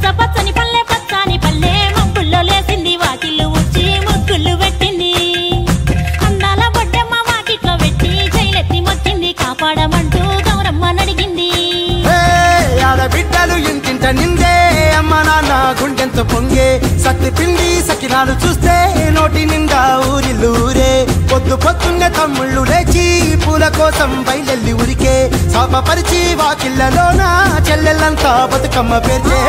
పచ్చ పచ్చని పల్లె పచ్చని పల్లె మబ్బుల్లో లేసింది వాకిళ్ళు ఊడ్చి ముగ్గులు పెట్టింది అందాల బొడ్డమ్మ వాకిట్లో పెట్టి జైలెత్తి మొక్కింది కాపాడమంటూ గౌరమ్మ నడిగింది ఆడబిడ్డలు ఇంటింట నిందే అమ్మ నాన్న గుండెంత పొంగే సత్తి పిండి సకినాలు చూస్తే నోటి నిండా ఊరిల్లూరే పొద్దు పొద్దున్నే తమ్ముళ్ళు లేచి పూల కోసం బయలెల్లి ఉరికే శాపపరిచి వాకిళ్ళలోన చెల్లెళ్ళంతా బతుకమ్మ పేర్చే